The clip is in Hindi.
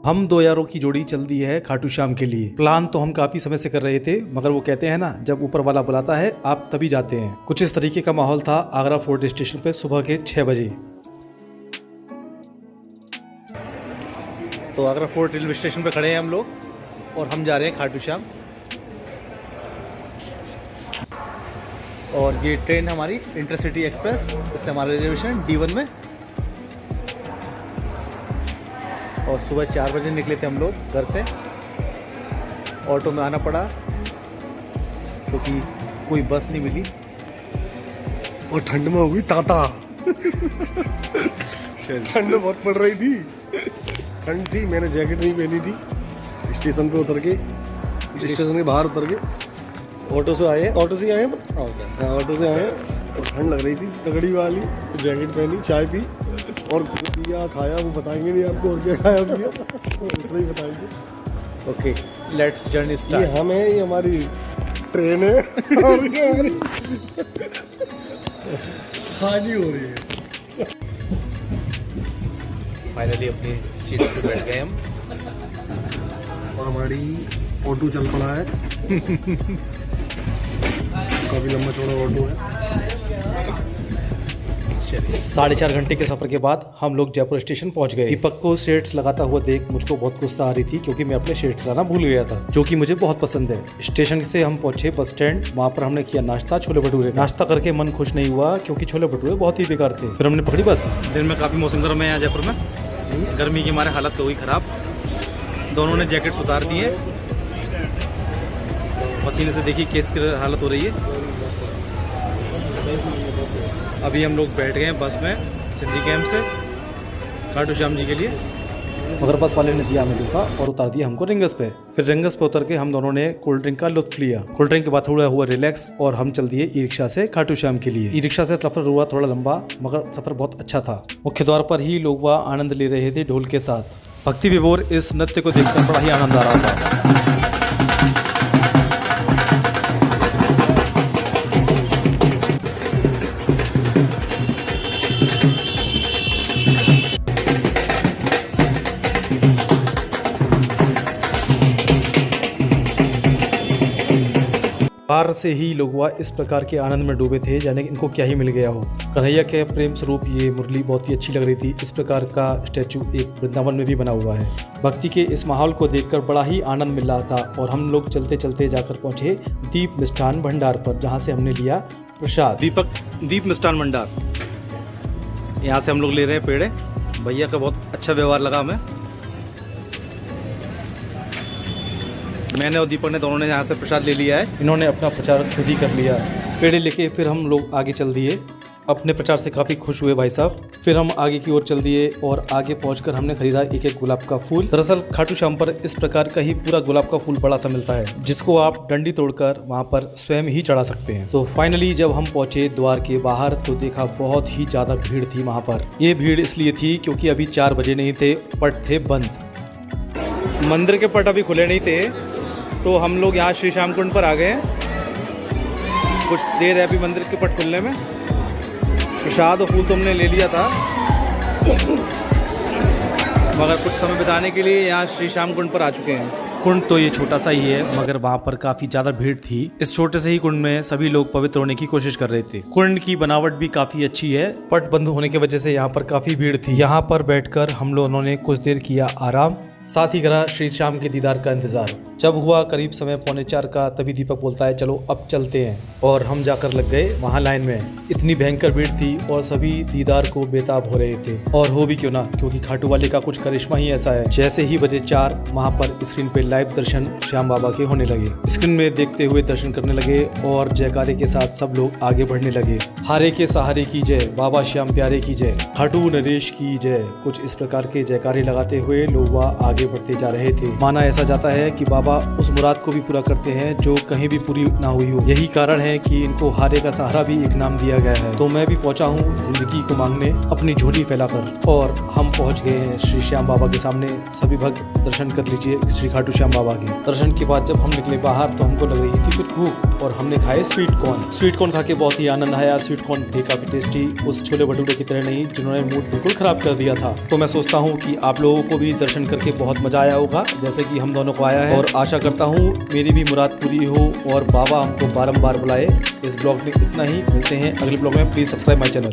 हम दो यारों की जोड़ी चल दी है खाटू श्याम के लिए। प्लान तो हम काफी समय से कर रहे थे, मगर वो कहते हैं ना, जब ऊपर वाला बुलाता है आप तभी जाते हैं। कुछ इस तरीके का माहौल था आगरा फोर्ट स्टेशन पे सुबह के 6 बजे। तो आगरा फोर्ट रेलवे स्टेशन पे खड़े हैं हम लोग और हम जा रहे हैं खाटू श्याम। और ये ट्रेन हमारी इंटरसिटी एक्सप्रेस, इससे हमारा रिजर्वेशन D1 में। और सुबह 4 बजे निकले थे हम लोग घर से। ऑटो में आना पड़ा क्योंकि कोई बस नहीं मिली और ठंड में हो गई ताता। ठंड बहुत पड़ रही थी, ठंड थी, मैंने जैकेट नहीं पहनी थी। स्टेशन पे उतर के, स्टेशन के बाहर उतर के ऑटो से आए ऑटो से आए और ठंड लग रही थी तगड़ी वाली। जैकेट पहनी, चाय पी और पिया खाया, वो बताएंगे नहीं आपको और क्या खाया पिया, उतना ही बताएंगे। Okay, let's journey start. ये हम है, ये हमारी ट्रेन है और ये हमारी हाजी हो रही है। फाइनली अपनी सीट पे बैठ गए हम और हमारी ऑटो चल पड़ा है। काफी लंबा चौड़ा ऑटो है। 4.5 घंटे के सफर के बाद हम लोग जयपुर स्टेशन पहुंच गए। दीपक को शेड्स लगाता हुआ देख मुझको बहुत गुस्सा आ रही थी, क्योंकि मैं अपने शेड्स लाना भूल गया था, जो कि मुझे बहुत पसंद है। स्टेशन से हम पहुंचे बस स्टैंड। वहां पर हमने किया नाश्ता, छोले भटूरे। नाश्ता करके मन खुश नहीं हुआ, क्योंकि छोले भटूरे बहुत ही बेकार थे। फिर हमने पकड़ी बस। दिन में काफी मौसम गर्म है यहाँ जयपुर में। गर्मी की हमारे हालत तो हुई खराब। दोनों ने जैकेट्स उतार दिए। पसीने से देखिए केस की हालत हो रही है। अभी हम लोग बैठ गए हैं बस में सिंधी कैंप से खाटू श्याम जी के लिए, मगर बस वाले ने दिया हमें धोखा और उतार दिया हमको रिंगस पे। फिर रिंगस पे उतर के हम दोनों ने कोल्ड ड्रिंक का लुत्फ लिया। कोल्ड ड्रिंक के बाद थोड़ा हुआ रिलैक्स और हम चल दिए ई रिक्शा से खाटू श्याम के लिए। ई रिक्शा से सफर हुआ थोड़ा लंबा, मगर सफर बहुत अच्छा था। मुख्य द्वार पर ही लोग वह आनंद ले रहे थे ढोल के साथ। भक्ति विभोर इस नृत्य को देखकर बड़ा ही आनंद आ रहा था। बाहर से ही लोग वह इस प्रकार के आनंद में डूबे थे, जाने इनको क्या ही मिल गया हो। कन्हैया के प्रेम स्वरूप ये मुरली बहुत ही अच्छी लग रही थी। इस प्रकार का स्टैचू एक वृंदावन में भी बना हुआ है। भक्ति के इस माहौल को देखकर बड़ा ही आनंद मिल रहा था। और हम लोग चलते चलते जाकर पहुंचे दीप मिष्ठान भंडार पर, जहां से हमने लिया प्रसाद। दीप मिष्ठान भंडार, यहाँ से हम लोग ले रहे हैं पेड़े। भैया का बहुत अच्छा व्यवहार लगा हमें। मैंने और दीपक ने दोनों ने यहाँ से प्रसाद ले लिया है। इन्होंने अपना प्रचार खुद ही कर लिया। पेड़े लेके फिर हम लोग आगे चल दिए। अपने प्रचार से काफ़ी खुश हुए भाई साहब। फिर हम आगे की ओर चल दिए और आगे पहुंचकर हमने खरीदा एक गुलाब का फूल। दरअसल खाटू श्याम पर इस प्रकार का ही पूरा गुलाब का फूल बड़ा सा मिलता है, जिसको आप डंडी तोड़कर वहां पर स्वयं ही चढ़ा सकते हैं। तो फाइनली जब हम पहुंचे द्वार के बाहर, तो देखा बहुत ही ज्यादा भीड़ थी वहां पर। ये भीड़ इसलिए थी क्योंकि अभी 4 बजे नहीं थे, पट थे बंद। मंदिर के पट अभी खुले नहीं थे, तो हम लोग यहाँ श्री श्याम कुंड पर आ गए हैं। कुछ देर है अभी मंदिर के पट खुलने में। प्रसाद और फूल तो हमने ले लिया था, मगर कुछ समय बिताने के लिए यहाँ श्री श्याम कुंड पर आ चुके हैं। कुंड तो ये छोटा सा ही है, मगर वहाँ पर काफी ज्यादा भीड़ थी। इस छोटे से ही कुंड में सभी लोग पवित्र होने की कोशिश कर रहे थे। कुंड की बनावट भी काफी अच्छी है। पट बंद होने की वजह से यहाँ पर काफी भीड़ थी। यहाँ पर बैठकर हम लोगों ने कुछ देर किया आराम, साथ ही करा श्री श्याम के दीदार का इंतजार। जब हुआ करीब समय 3:45 का, तभी दीपक बोलता है चलो अब चलते हैं। और हम जाकर लग गए वहाँ लाइन में। इतनी भयंकर भीड़ थी और सभी दीदार को बेताब हो रहे थे। और हो भी क्यों ना, क्योंकि खाटू वाले का कुछ करिश्मा ही ऐसा है। जैसे ही बजे 4, वहाँ पर स्क्रीन पे लाइव दर्शन श्याम बाबा के होने लगे। स्क्रीन में देखते हुए दर्शन करने लगे और जयकारे के साथ सब लोग आगे बढ़ने लगे। हारे के सहारे की जय, बाबा श्याम प्यारे की जय, खाटू नरेश की जय। कुछ इस प्रकार के जयकारे लगाते हुए लोग वहाँ आगे बढ़ते जा रहे थे। माना ऐसा जाता है कि बाबा बाबा उस मुराद को भी पूरा करते हैं जो कहीं भी पूरी ना हुई हो। यही कारण है कि इनको हारे का सहारा भी एक नाम दिया गया है। तो मैं भी पहुंचा हूँ जिंदगी को मांगने अपनी झोली फैलाकर, और हम पहुंच गए हैं श्री श्याम बाबा के सामने। सभी भक्त दर्शन कर लीजिए श्री खाटू श्याम बाबा के। दर्शन के बाद जब हम निकले बाहर तो हमको लग रही थी कुछ भूख, और हमने खाए स्वीट कॉर्न। स्वीट कॉर्न खा के बहुत ही आनंद आया। स्वीट कॉर्न थे काफी टेस्टी, उस छोले भटूरे की तरह नहीं जिन्होंने मूड बिल्कुल खराब कर दिया था। तो मैं सोचता हूँ कि आप लोगों को भी दर्शन करके बहुत मजा आया होगा जैसे कि हम दोनों को आया है, और आशा करता हूँ मेरी भी मुराद पूरी हो और बाबा हमको बारंबार बुलाए। इस ब्लॉग में इतना ही, मिलते हैं अगले ब्लॉग में। Please subscribe my channel.